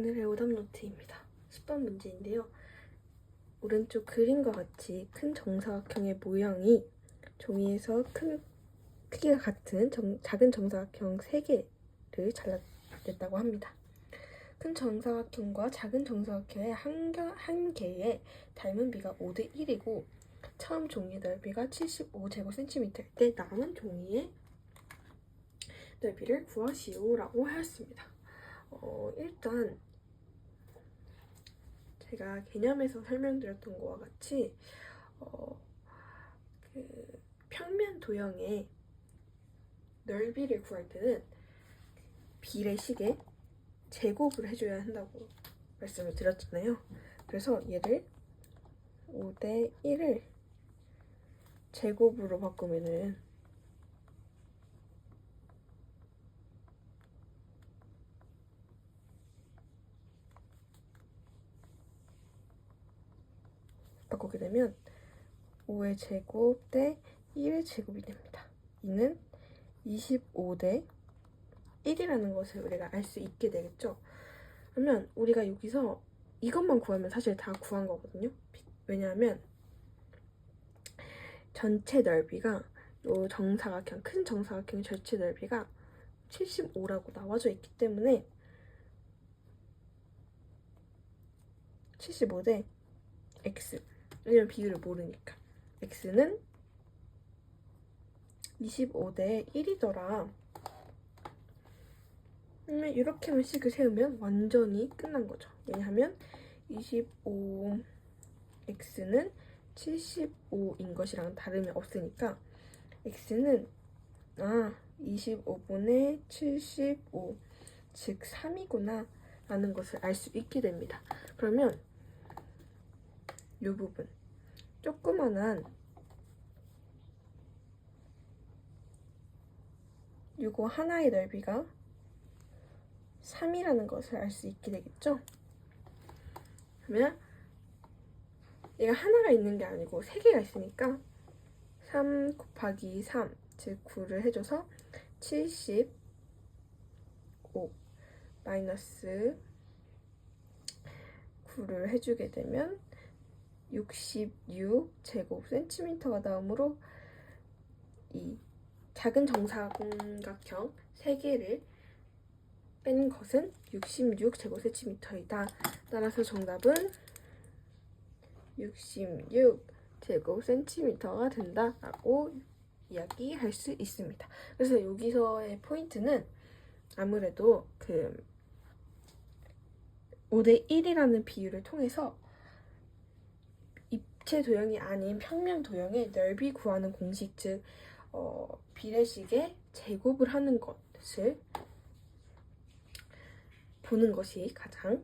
오늘의 오답 노트입니다. 10번 문제인데요. 오른쪽 그림과 같이 큰 정사각형의 모양이 종이에서 크기가 같은 작은 정사각형 3개를 잘라냈다고 합니다. 큰 정사각형과 작은 정사각형의 한 개의 닮은 비가 5대 1이고 처음 종이 넓이가 75제곱cm일 때 남은 종이의 넓이를 구하시오라고 하였습니다. 일단 제가 개념에서 설명드렸던 것과 같이 평면 도형의 넓이를 구할 때는 비례식에 제곱을 해줘야 한다고 말씀을 드렸잖아요. 그래서 얘를 5대 1을 제곱으로 바꾸면은 바꾸게 되면 5의 제곱 대 1의 제곱이 됩니다. 이는 25대 1이라는 것을 우리가 알 수 있게 되겠죠. 그러면 우리가 여기서 이것만 구하면 사실 다 구한 거거든요. 왜냐하면 전체 넓이가 요 정사각형, 큰 정사각형 전체 넓이가 75라고 나와져 있기 때문에 75대 x, 왜냐면 비율을 모르니까 x는 25대 1이더라. 이렇게만 식을 세우면 완전히 끝난 거죠. 왜냐하면 25x는 75인 것이랑 다름이 없으니까 x는 25분의 75, 즉 3이구나 라는 것을 알 수 있게 됩니다. 그러면 이 부분 조그만한 요거 하나의 넓이가 3이라는 것을 알 수 있게 되겠죠? 그러면 얘가 하나가 있는 게 아니고 3개가 있으니까 3 곱하기 3, 즉 9를 해줘서 75 마이너스 9를 해주게 되면 66제곱cm가 나오므로 이 작은 정사각형 3개를 뺀 것은 66제곱cm이다. 따라서 정답은 66제곱cm가 된다라고 이야기할 수 있습니다. 그래서 여기서의 포인트는 아무래도 5대 1이라는 비율을 통해서 입체 도형이 아닌 평면 도형의 넓이 구하는 공식, 즉 비례식의 제곱을 하는 것을 보는 것이 가장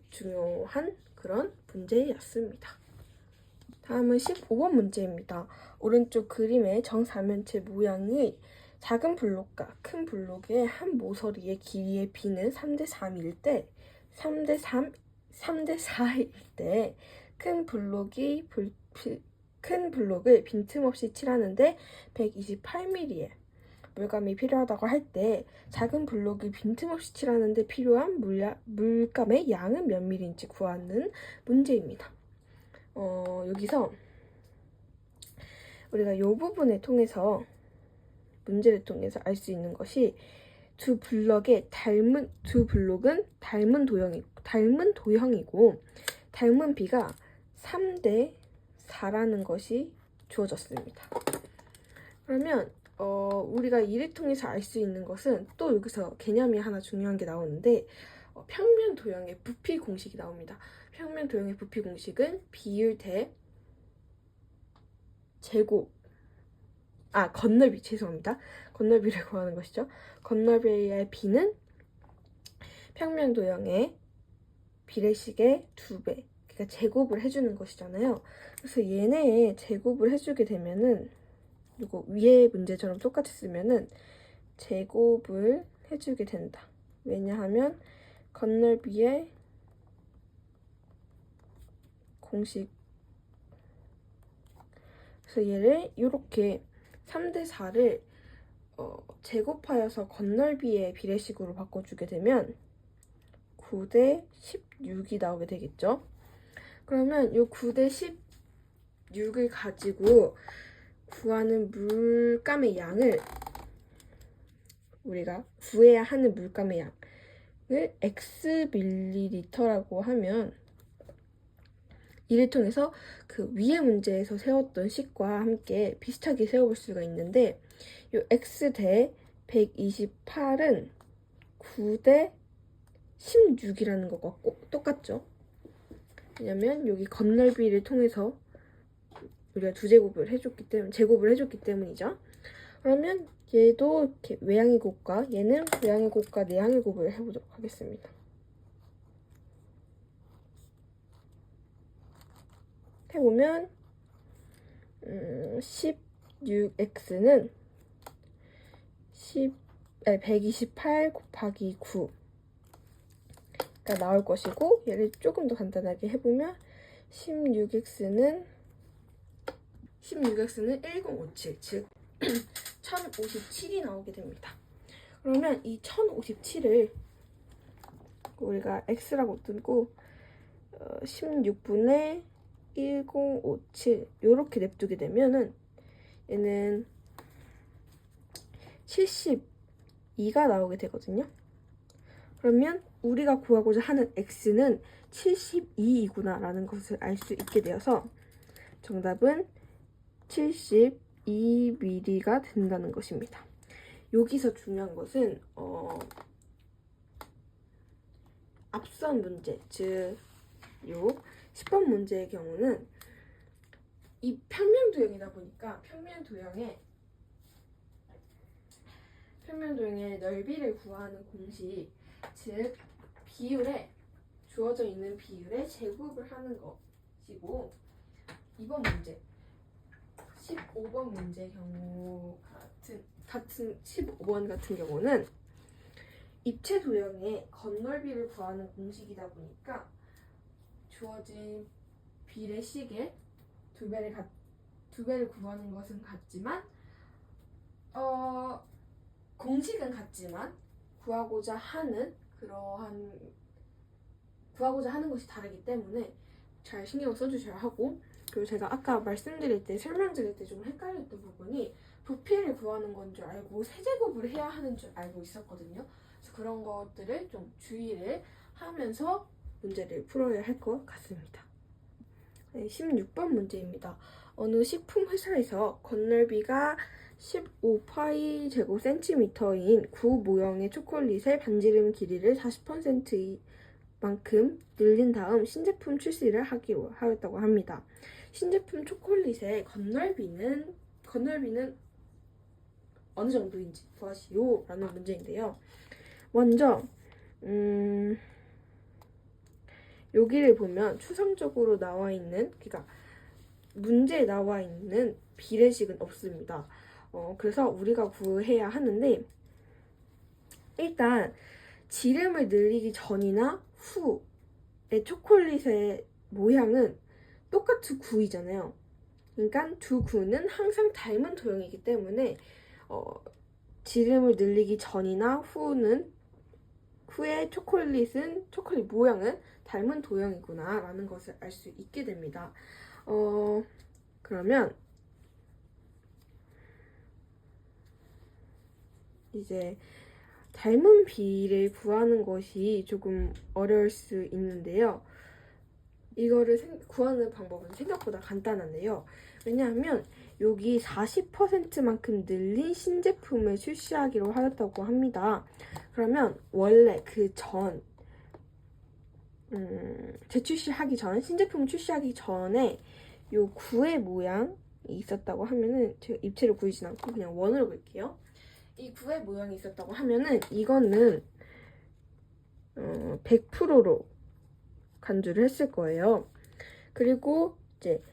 중요한 그런 문제였습니다. 다음은 15번 문제입니다. 오른쪽 그림의 정사면체 모양의 작은 블록과 큰 블록의 한 모서리의 길이의 비는 3대 3일 때, 3대 4일 때 큰 블록을 빈틈없이 칠하는데 128mm의 물감이 필요하다고 할 때 작은 블록을 빈틈없이 칠하는데 필요한 물감의 양은 몇 밀인지 구하는 문제입니다. 여기서 우리가 이 부분을 통해서 문제를 통해서 알 수 있는 것이 두 블록은 닮은 도형이고 닮은 비가 3대 4라는 것이 주어졌습니다. 그러면 우리가 이를 통해서 알 수 있는 것은 또 여기서 개념이 하나 중요한 게 나오는데 평면 도형의 부피 공식이 나옵니다. 평면 도형의 부피 공식은 비율 대 제곱, 건널비, 죄송합니다. 건널비를 구하는 것이죠. 건널비의 비는 평면 도형의 비례식의 2배, 그러니까 제곱을 해주는 것이잖아요. 그래서 얘네의 제곱을 해주게 되면은 이거 위에 문제처럼 똑같이 쓰면은 제곱을 해주게 된다. 왜냐하면 건널비의 공식, 그래서 얘를 이렇게 3대 4를 제곱하여서 건널비의 비례식으로 바꿔주게 되면 9대 16이 나오게 되겠죠. 그러면 이 9대 16을 가지고 구하는 물감의 양을 우리가 구해야 하는 물감의 양을 x 밀리리터라고 하면 이를 통해서 그 위의 문제에서 세웠던 식과 함께 비슷하게 세워볼 수가 있는데 이 x 대 128은 9대 16이라는 것과 꼭 똑같죠. 왜냐면 여기 건널비를 통해서 우리가 제곱을 해줬기 때문이죠. 그러면 얘도 이렇게 외양의 곱과 얘는 외양의 곱과 내양의 곱을 해보도록 하겠습니다. 해보면 16x는 128 곱하기 9가 나올 것이고 얘를 조금 더 간단하게 해보면 16x는 1057, 즉 1057이 나오게 됩니다. 그러면 이 1057을 우리가 x라고 두고 16분의 1057 이렇게 냅두게 되면은 얘는 72가 나오게 되거든요. 그러면 우리가 구하고자 하는 x는 72이구나 라는 것을 알 수 있게 되어서 정답은 72mm가 된다는 것입니다. 여기서 중요한 것은 앞선 문제, 즉 요 10번 문제의 경우는 이 평면도형이다 보니까 평면도형의 넓이를 구하는 공식, 즉 주어져 있는 비율의 제곱을 하는 것이고, 이번 문제 15번 문제 경우 같은 15번 같은 경우는 입체 도형의 건널비를 구하는 공식이다 보니까 주어진 비례식의 두 배를 구하는 것은 같지만 공식은 같지만 구하고자 하는 것이 다르기 때문에 잘 신경을 써주셔야 하고, 그리고 제가 아까 설명드릴 때 좀 헷갈렸던 부분이 부피를 구하는 건 줄 알고 세제곱을 해야 하는 줄 알고 있었거든요. 그래서 그런 것들을 좀 주의를 하면서 문제를 풀어야 할 것 같습니다. 네, 16번 문제입니다. 어느 식품 회사에서 건널비가 15파이 제곱센티미터인 구 모형의 초콜릿의 반지름 길이를 40%만큼 늘린 다음 신제품 출시를 하기로 하였다고 합니다. 신제품 초콜릿의 건널비는 어느 정도인지 구하시오 라는 문제인데요. 먼저 여기를 보면 추상적으로 그러니까 문제에 나와 있는 비례식은 없습니다. 그래서 우리가 구해야 하는데, 일단 지름을 늘리기 전이나 후의 초콜릿의 모양은 똑같이 9이잖아요. 그러니까 두 구는 항상 닮은 도형이기 때문에 지름을 늘리기 전이나 후의 초콜릿 모양은 닮은 도형이구나 라는 것을 알 수 있게 됩니다. 그러면 이제 닮은 비를 구하는 것이 조금 어려울 수 있는데요. 이거를 구하는 방법은 생각보다 간단한데요. 왜냐하면 여기 40%만큼 늘린 신제품을 출시하기로 하였다고 합니다. 그러면 원래 신제품을 출시하기 전에 요 구의 모양이 있었다고 하면은, 제가 입체를 구이진 않고 그냥 원으로 볼게요. 이 구의 모양이 있었다고 하면은 이거는 100%로 간주를 했을 거예요. 그리고 이제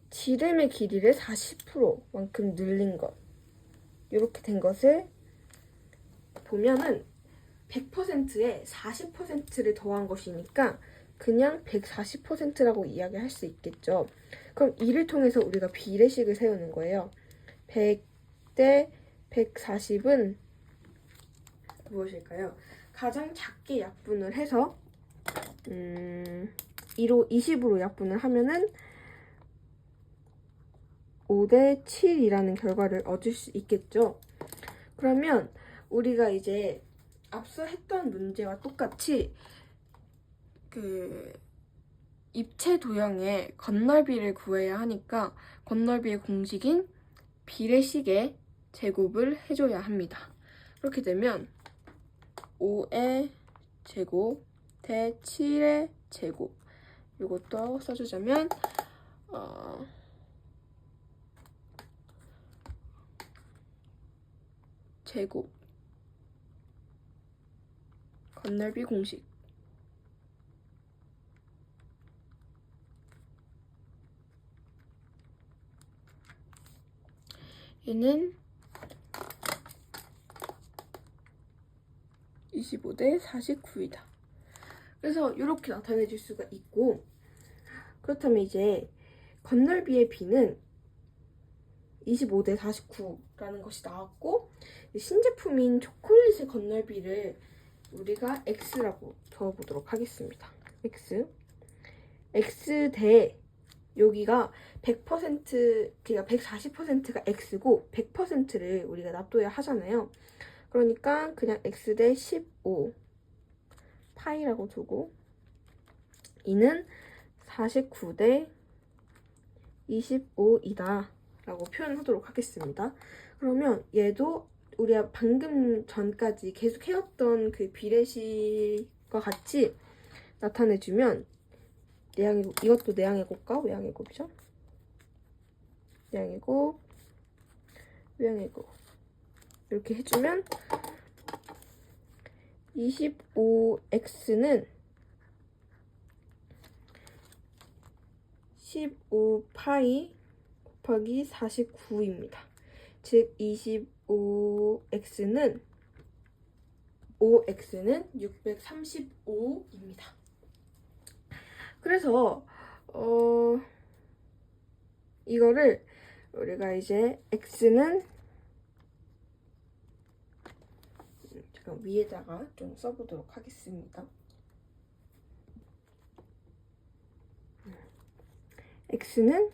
지름의 길이를 40%만큼 늘린 것, 이렇게 된 것을 보면은 100%에 40%를 더한 것이니까 그냥 140%라고 이야기할 수 있겠죠. 그럼 이를 통해서 우리가 비례식을 세우는 거예요. 100 대 140은 무엇일까요? 가장 작게 약분을 해서 20으로 약분을 하면은 5대 7이라는 결과를 얻을 수 있겠죠. 그러면 우리가 이제 앞서 했던 문제와 똑같이 그 입체 도형의 건널비를 구해야 하니까 건널비의 공식인 비례식의 제곱을 해줘야 합니다. 그렇게 되면 5의 제곱 대 7의 제곱, 이것도 써주자면 제곱 건널비 공식, 얘는 25대 49이다. 그래서 이렇게 나타내줄 수가 있고, 그렇다면 이제 건널비의 비는 25대 49라는 것이 나왔고, 신제품인 초콜릿의 건널비를 우리가 x라고 적어보도록 하겠습니다. x 대 여기가 100% 그러니까 140%가 x고 100%를 우리가 납둬야 하잖아요. 그러니까 그냥 x 대 15 파이라고 두고 이는 49대 25이다 라고 표현하도록 하겠습니다. 그러면 얘도 우리가 방금 전까지 계속 해왔던 그 비례식과 같이 나타내주면 내양제곱, 이것도 내양제곱과 외양제곱이죠. 내양제곱, 외양제곱 이렇게 해주면 25x는 15파이 곱하기 49입니다. 즉 5x는 635입니다. 그래서 이거를 우리가 이제 x는 잠깐 위에다가 좀 써보도록 하겠습니다. x는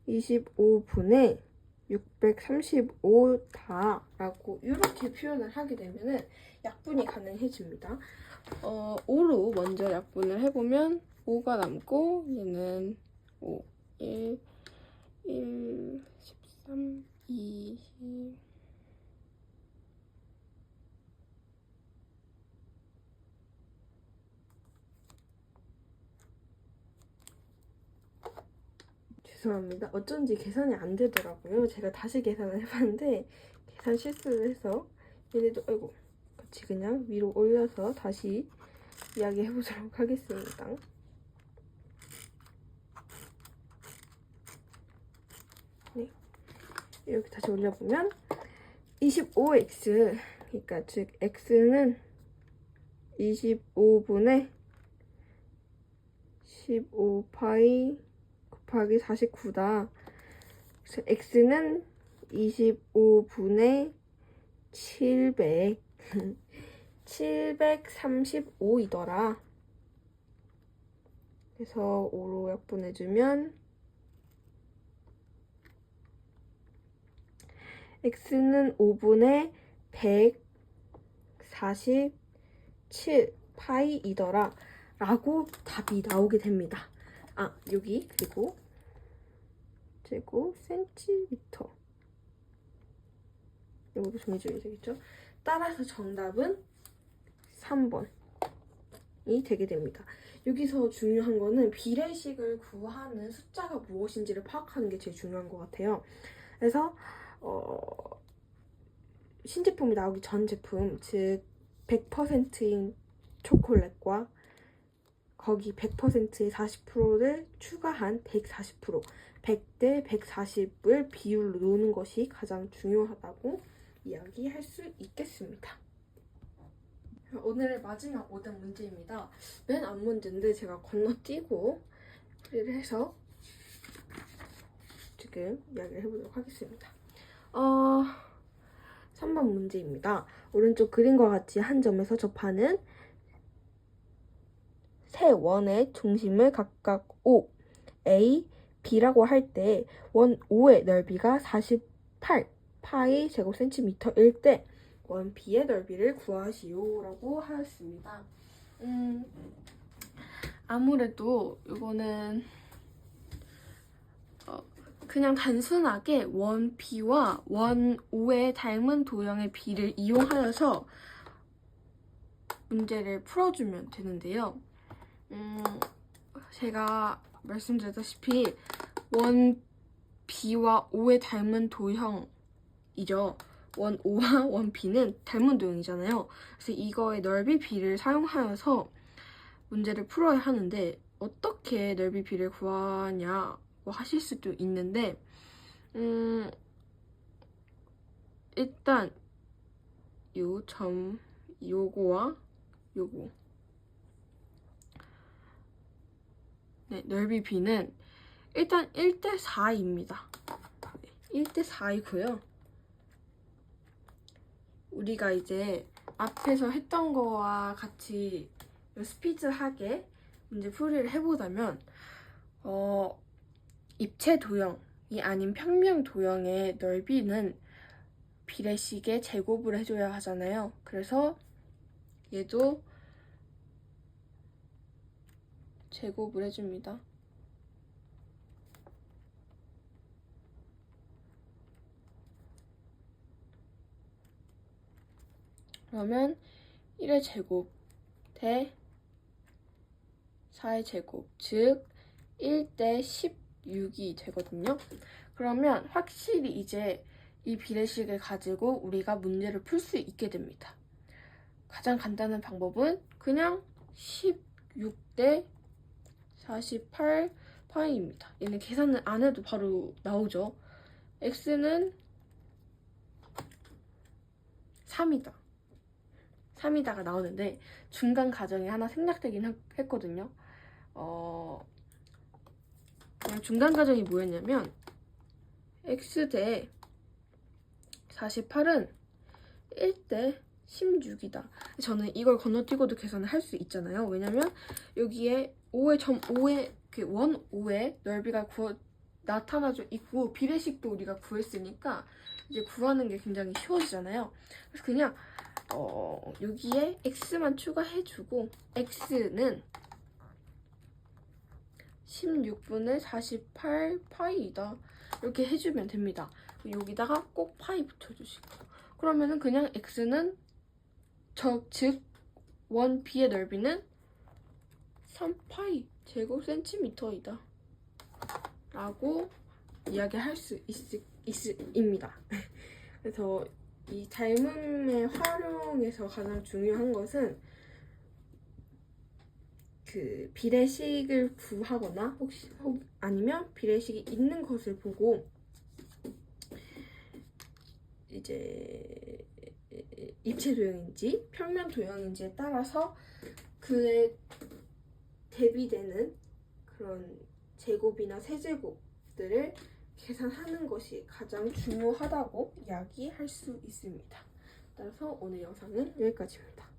25분의 635다 라고 이렇게 표현을 하게 되면은 약분이 가능해집니다. 5로 먼저 약분을 해보면 5가 남고 얘는 5, 1, 13, 20 죄송합니다. 어쩐지 계산이 안 되더라고요. 제가 다시 계산을 해봤는데 계산 실수를 해서 얘네도 아이고 같이 그냥 위로 올려서 다시 이야기해보도록 하겠습니다. 네, 이렇게 다시 올려보면 25x 그러니까 즉 x는 25분의 15파이 곱하기 49다. 그래서 x는 25분의 735이더라. 그래서 5로 약분해주면 x는 5분의 147 파이이더라 라고 답이 나오게 됩니다. 여기 그리고 제곱 센티미터 이것도 정해줘야 되겠죠? 따라서 정답은 3번이 되게 됩니다. 여기서 중요한 거는 비례식을 구하는 숫자가 무엇인지를 파악하는 게 제일 중요한 것 같아요. 그래서 신제품이 나오기 전 제품, 즉 100%인 초콜릿과 거기 100%의 40%를 추가한 140%, 100대 140을 비율로 놓는 것이 가장 중요하다고 이야기할 수 있겠습니다. 오늘의 마지막 5등 문제입니다. 맨 앞 문제인데 제가 건너뛰고 풀이를 해서 지금 이야기를 해보도록 하겠습니다. 3번 문제입니다. 오른쪽 그림과 같이 한 점에서 접하는 세 원의 중심을 각각 O, A, B라고 할 때 원 O의 넓이가 48 파이 제곱센티미터일 때 원 B의 넓이를 구하시오 라고 하였습니다. 아무래도 이거는 그냥 단순하게 원 B와 원 O의 닮은 도형의 B를 이용하여서 문제를 풀어주면 되는데요. 제가 말씀드렸다시피 원 B와 O의 닮은 도형이죠. 원 O와 원 B는 닮은 도형이잖아요. 그래서 이거의 넓이 B를 사용하여서 문제를 풀어야 하는데 어떻게 넓이 B를 구하냐고 하실 수도 있는데 일단 요 점 요거와 요거 넓이 B는 일단 1대 4입니다. 1대 4이고요. 우리가 이제 앞에서 했던 거와 같이 스피드하게 문제 풀이를 해보자면 입체 도형이 아닌 평면 도형의 넓이는 비례식의 제곱을 해줘야 하잖아요. 그래서 얘도 제곱을 해줍니다. 그러면 1의 제곱 대 4의 제곱, 즉 1대 16이 되거든요. 그러면 확실히 이제 이 비례식을 가지고 우리가 문제를 풀 수 있게 됩니다. 가장 간단한 방법은 그냥 16대 48 파이입니다. 얘는 계산을 안 해도 바로 나오죠. x는 3이다. 3이다가 나오는데 중간 가정이 하나 생략되긴 했거든요. 중간 가정이 뭐였냐면 x 대 48은 1대 16이다. 저는 이걸 건너뛰고도 계산을 할 수 있잖아요. 왜냐면 여기에 5의 점 5의 원 5의 넓이가 나타나져 있고 비례식도 우리가 구했으니까 이제 구하는 게 굉장히 쉬워지잖아요. 그래서 그냥 여기에 x만 추가해주고 x는 16분의 48 파이이다. 이렇게 해주면 됩니다. 여기다가 꼭 파이 붙여주시고 그러면은 그냥 x는 즉 원 B의 넓이는 3파이 제곱센티미터이다 라고 이야기할 수 있습니다. 그래서 이 닮음의 활용에서 가장 중요한 것은 그 비례식을 구하거나 아니면 비례식이 있는 것을 보고 이제 입체 도형인지 평면 도형인지에 따라서 그에 대비되는 그런 제곱이나 세제곱들을 계산하는 것이 가장 중요하다고 이야기할 수 있습니다. 따라서 오늘 영상은 여기까지입니다.